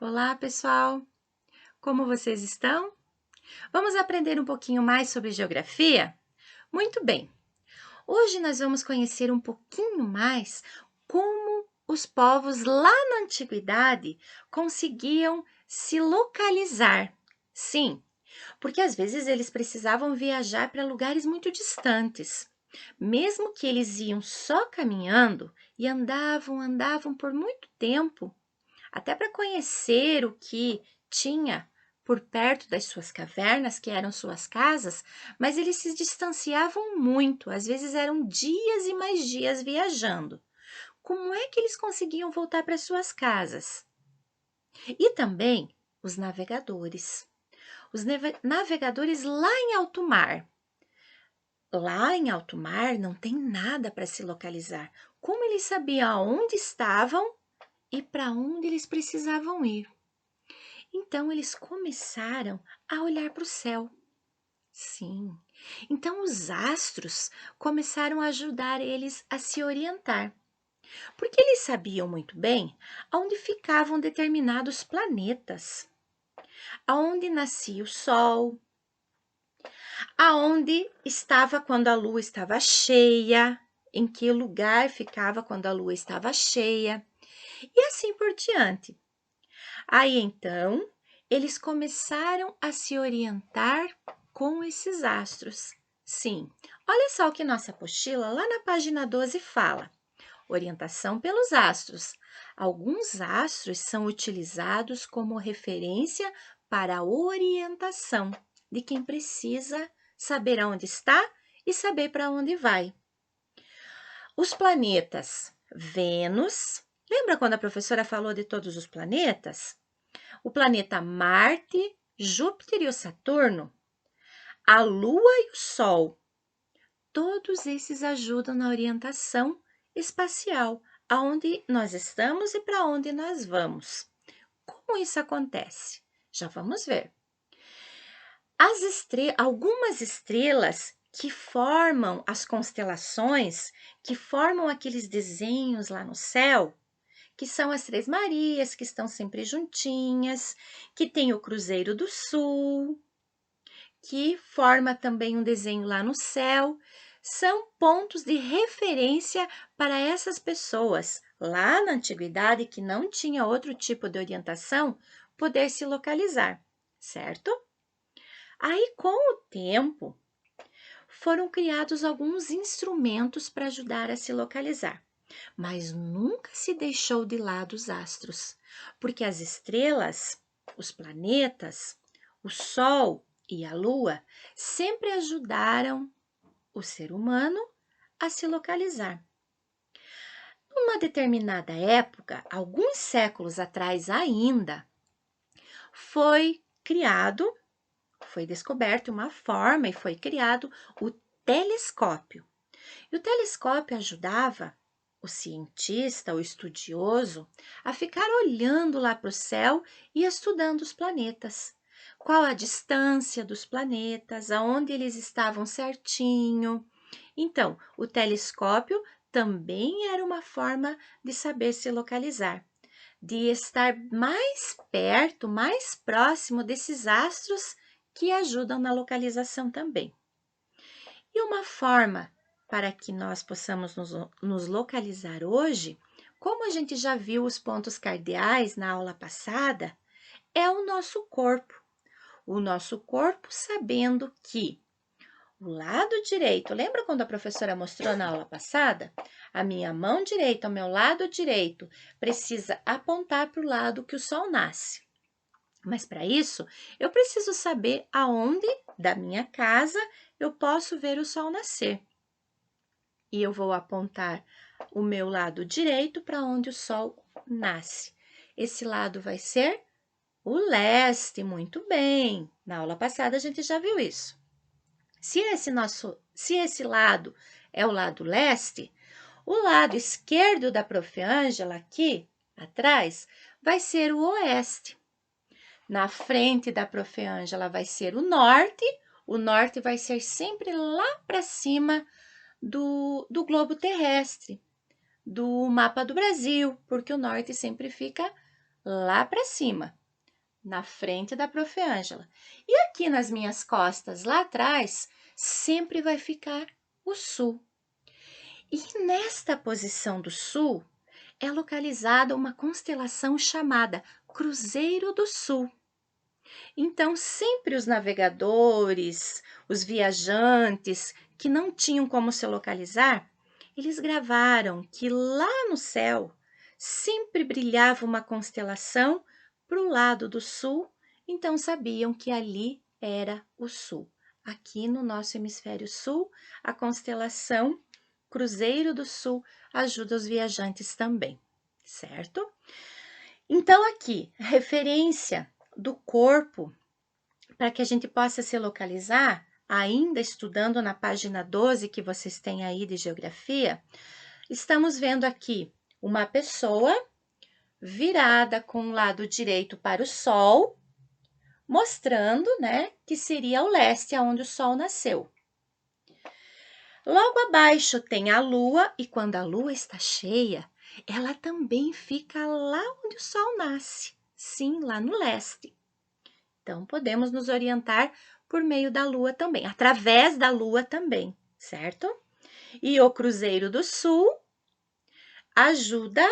Olá, pessoal! Como vocês estão? Vamos aprender um pouquinho mais sobre geografia? Muito bem! Hoje nós vamos conhecer um pouquinho mais como os povos lá na antiguidade conseguiam se localizar. Sim, porque às vezes eles precisavam viajar para lugares muito distantes. Mesmo que eles iam só caminhando e andavam por muito tempo, até para conhecer o que tinha por perto das suas cavernas, que eram suas casas, mas eles se distanciavam muito, às vezes eram dias e mais dias viajando. Como é que eles conseguiam voltar para suas casas? E também os navegadores. Os navegadores lá em alto mar. Lá em alto mar não tem nada para se localizar. Como eles sabiam aonde estavam e para onde eles precisavam ir? Então eles começaram a olhar para o céu. Sim. Então os astros começaram a ajudar eles a se orientar, porque eles sabiam muito bem aonde ficavam determinados planetas, aonde nascia o Sol, aonde estava quando a lua estava cheia, em que lugar ficava quando a lua estava cheia, e assim por diante. Aí então, eles começaram a se orientar com esses astros. Sim, olha só o que nossa apostila lá na página 12 fala. Orientação pelos astros. Alguns astros são utilizados como referência para a orientação de quem precisa saber aonde está e saber para onde vai. Os planetas Vênus. Lembra quando a professora falou de todos os planetas? O planeta Marte, Júpiter e o Saturno, a Lua e o Sol. Todos esses ajudam na orientação espacial, aonde nós estamos e para onde nós vamos. Como isso acontece? Já vamos ver. Algumas estrelas que formam as constelações, que formam aqueles desenhos lá no céu, que são as Três Marias, que estão sempre juntinhas, que tem o Cruzeiro do Sul, que forma também um desenho lá no céu, são pontos de referência para essas pessoas lá na antiguidade que não tinha outro tipo de orientação poder se localizar, certo? Aí, com o tempo, foram criados alguns instrumentos para ajudar a se localizar, mas nunca se deixou de lado os astros, porque as estrelas, os planetas, o Sol e a Lua sempre ajudaram o ser humano a se localizar. Numa determinada época, alguns séculos atrás ainda, foi descoberto uma forma e foi criado o telescópio. E o telescópio ajudava o cientista, o estudioso, a ficar olhando lá para o céu e estudando os planetas. Qual a distância dos planetas, aonde eles estavam certinho. Então, o telescópio também era uma forma de saber se localizar, de estar mais perto, mais próximo desses astros que ajudam na localização também. E uma forma para que nós possamos nos localizar hoje, como a gente já viu os pontos cardeais na aula passada, é o nosso corpo. O nosso corpo sabendo que o lado direito, lembra quando a professora mostrou na aula passada? A minha mão direita, o meu lado direito, precisa apontar para o lado que o sol nasce. Mas para isso, eu preciso saber aonde da minha casa eu posso ver o sol nascer. E eu vou apontar o meu lado direito para onde o sol nasce. Esse lado vai ser o leste, muito bem. Na aula passada a gente já viu isso. Se esse lado é o lado leste, o lado esquerdo da Prof. Ângela aqui atrás vai ser o oeste. Na frente da Prof. Ângela vai ser o norte vai ser sempre lá para cima do globo terrestre, do mapa do Brasil, porque o norte sempre fica lá para cima, na frente da Prof. Ângela. E aqui nas minhas costas, lá atrás, sempre vai ficar o sul. E nesta posição do sul é localizada uma constelação chamada Cruzeiro do Sul. Então, sempre os navegadores, os viajantes que não tinham como se localizar, eles gravaram que lá no céu sempre brilhava uma constelação para o lado do sul, então sabiam que ali era o sul. Aqui no nosso hemisfério sul, a constelação Cruzeiro do Sul ajuda os viajantes também, certo? Então, aqui, referência do corpo, para que a gente possa se localizar, ainda estudando na página 12 que vocês têm aí de geografia, estamos vendo aqui uma pessoa virada com o lado direito para o sol, mostrando, né, que seria o leste, aonde o sol nasceu. Logo abaixo tem a lua, e quando a lua está cheia, ela também fica lá onde o sol nasce, sim, lá no leste. Então, podemos nos orientar por meio da lua também, através da lua também, certo? E o Cruzeiro do Sul ajuda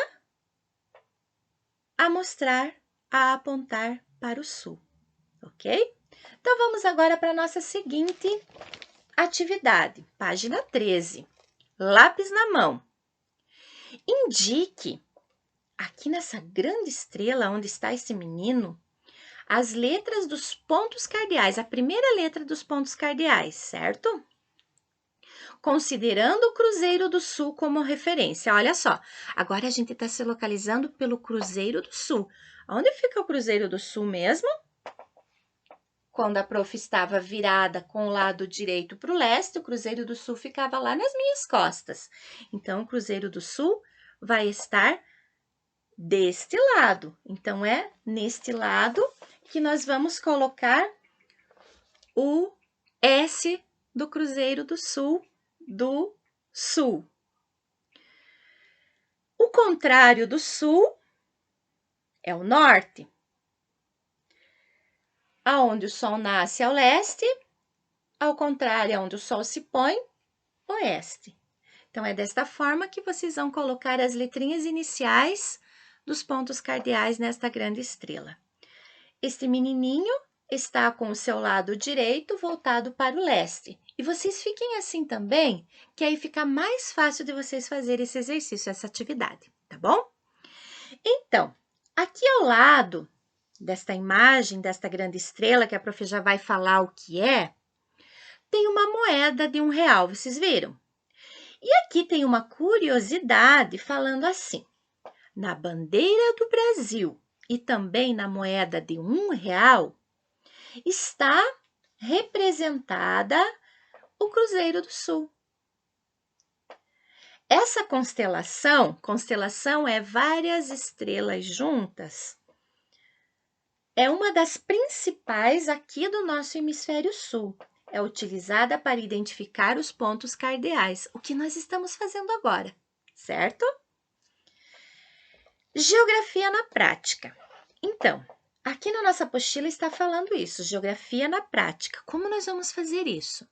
a mostrar, a apontar para o sul, ok? Então, vamos agora para a nossa seguinte atividade, página 13. Lápis na mão. Indique, aqui nessa grande estrela onde está esse menino, as letras dos pontos cardeais, a primeira letra dos pontos cardeais, certo? Considerando o Cruzeiro do Sul como referência. Olha só, agora a gente está se localizando pelo Cruzeiro do Sul. Onde fica o Cruzeiro do Sul mesmo? Quando a prof estava virada com o lado direito para o leste, o Cruzeiro do Sul ficava lá nas minhas costas. Então, o Cruzeiro do Sul vai estar deste lado. Então, é neste lado que nós vamos colocar o S do Cruzeiro do Sul, do Sul. O contrário do Sul é o Norte. Aonde o Sol nasce ao leste, ao contrário, aonde o Sol se põe, Oeste. Então, é desta forma que vocês vão colocar as letrinhas iniciais dos pontos cardeais nesta grande estrela. Este menininho está com o seu lado direito voltado para o leste. E vocês fiquem assim também, que aí fica mais fácil de vocês fazerem esse exercício, essa atividade, tá bom? Então, aqui ao lado desta imagem, desta grande estrela, que a prof já vai falar o que é, tem uma moeda de R$1, vocês viram? E aqui tem uma curiosidade falando assim, na bandeira do Brasil e também na moeda de R$1, está representada o Cruzeiro do Sul. Essa constelação é várias estrelas juntas, é uma das principais aqui do nosso hemisfério sul. É utilizada para identificar os pontos cardeais, o que nós estamos fazendo agora, certo? Geografia na prática. Então, aqui na nossa apostila está falando isso, geografia na prática. Como nós vamos fazer isso?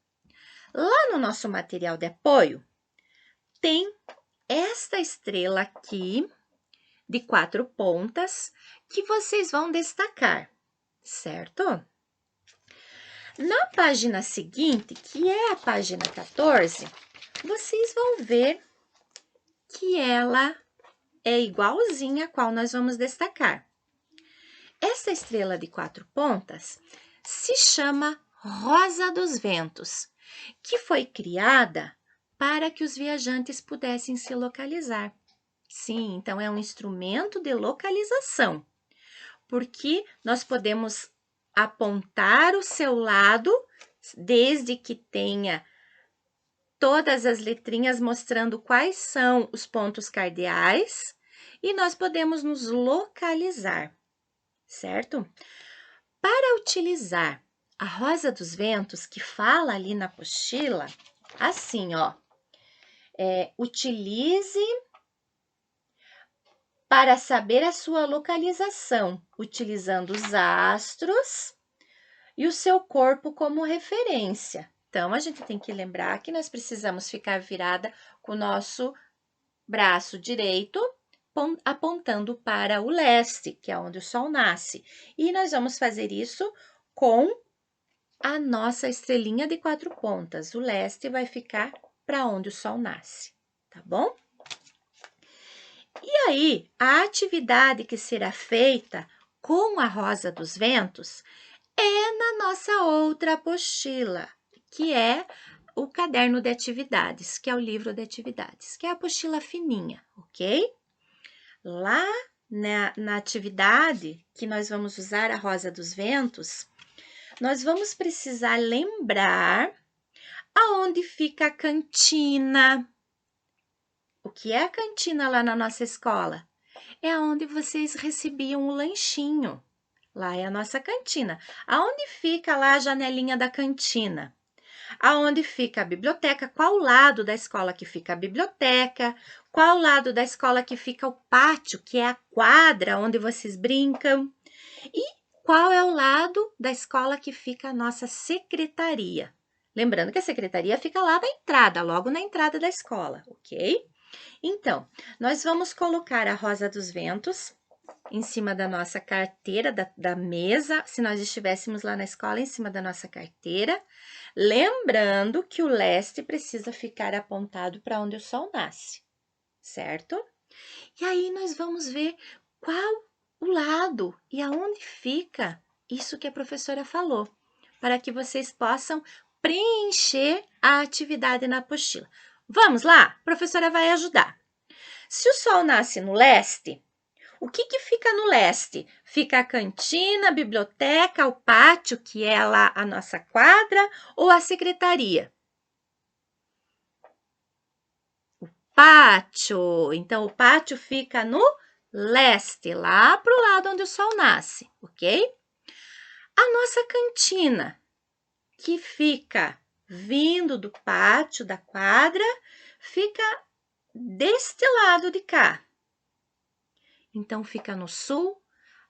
Lá no nosso material de apoio, tem esta estrela aqui, de 4 pontas, que vocês vão destacar, certo? Na página seguinte, que é a página 14, vocês vão ver que ela é igualzinha a qual nós vamos destacar. Essa estrela de 4 pontas se chama Rosa dos Ventos, que foi criada para que os viajantes pudessem se localizar. Sim, então é um instrumento de localização, porque nós podemos apontar o seu lado, desde que tenha todas as letrinhas mostrando quais são os pontos cardeais, e nós podemos nos localizar, certo? Para utilizar a Rosa dos Ventos, que fala ali na apostila, assim, ó, utilize para saber a sua localização, utilizando os astros e o seu corpo como referência. Então, a gente tem que lembrar que nós precisamos ficar virada com o nosso braço direito apontando para o leste, que é onde o sol nasce. E nós vamos fazer isso com a nossa estrelinha de 4 pontas. O leste vai ficar para onde o sol nasce, tá bom? E aí, a atividade que será feita com a Rosa dos Ventos é na nossa outra apostila, que é o caderno de atividades, que é o livro de atividades, que é a apostila fininha, ok? Lá na atividade que nós vamos usar a Rosa dos Ventos, nós vamos precisar lembrar aonde fica a cantina. O que é a cantina lá na nossa escola? É onde vocês recebiam o lanchinho. Lá é a nossa cantina. Aonde fica lá a janelinha da cantina? Aonde fica a biblioteca? Qual lado da escola que fica a biblioteca? Qual lado da escola que fica o pátio, que é a quadra onde vocês brincam? E qual é o lado da escola que fica a nossa secretaria? Lembrando que a secretaria fica lá na entrada, logo na entrada da escola, ok? Então, nós vamos colocar a Rosa dos Ventos em cima da nossa carteira, da mesa, se nós estivéssemos lá na escola, em cima da nossa carteira. Lembrando que o leste precisa ficar apontado para onde o sol nasce, certo? E aí nós vamos ver qual o lado e aonde fica isso que a professora falou, para que vocês possam preencher a atividade na apostila. Vamos lá? A professora vai ajudar. Se o sol nasce no leste, o que fica no leste? Fica a cantina, a biblioteca, o pátio, que é lá a nossa quadra, ou a secretaria? O pátio. Então, o pátio fica no leste, lá para o lado onde o sol nasce, ok? A nossa cantina, que fica vindo do pátio, da quadra, fica deste lado de cá. Então, fica no sul,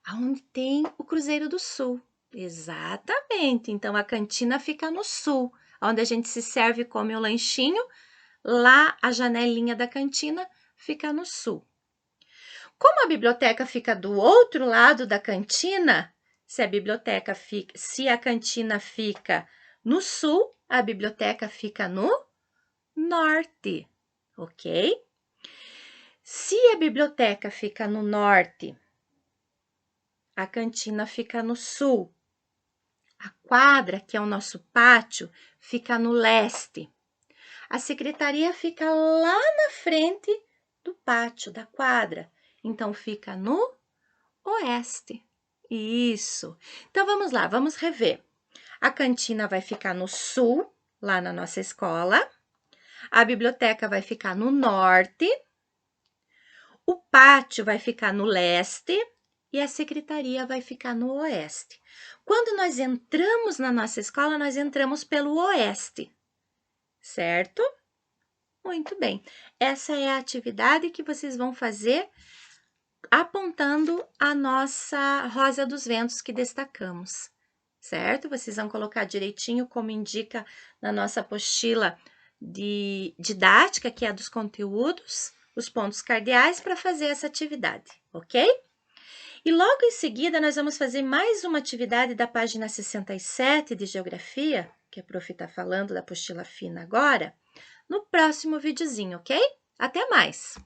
aonde tem o Cruzeiro do Sul. Exatamente. Então, a cantina fica no sul, onde a gente se serve e come o lanchinho. Lá, a janelinha da cantina fica no sul. Como a biblioteca fica do outro lado da cantina, se a cantina fica no sul, a biblioteca fica no norte, ok? Se a biblioteca fica no norte, a cantina fica no sul. A quadra, que é o nosso pátio, fica no leste. A secretaria fica lá na frente do pátio, da quadra. Então, fica no oeste. Isso. Então, vamos lá, vamos rever. A cantina vai ficar no sul, lá na nossa escola. A biblioteca vai ficar no norte. O pátio vai ficar no leste. E a secretaria vai ficar no oeste. Quando nós entramos na nossa escola, nós entramos pelo oeste, certo? Muito bem. Essa é a atividade que vocês vão fazer apontando a nossa Rosa dos Ventos que destacamos, certo? Vocês vão colocar direitinho como indica na nossa apostila de didática, que é a dos conteúdos, os pontos cardeais para fazer essa atividade, ok? E logo em seguida, nós vamos fazer mais uma atividade da página 67 de Geografia, que a prof está falando da apostila fina agora, no próximo videozinho, ok? Até mais!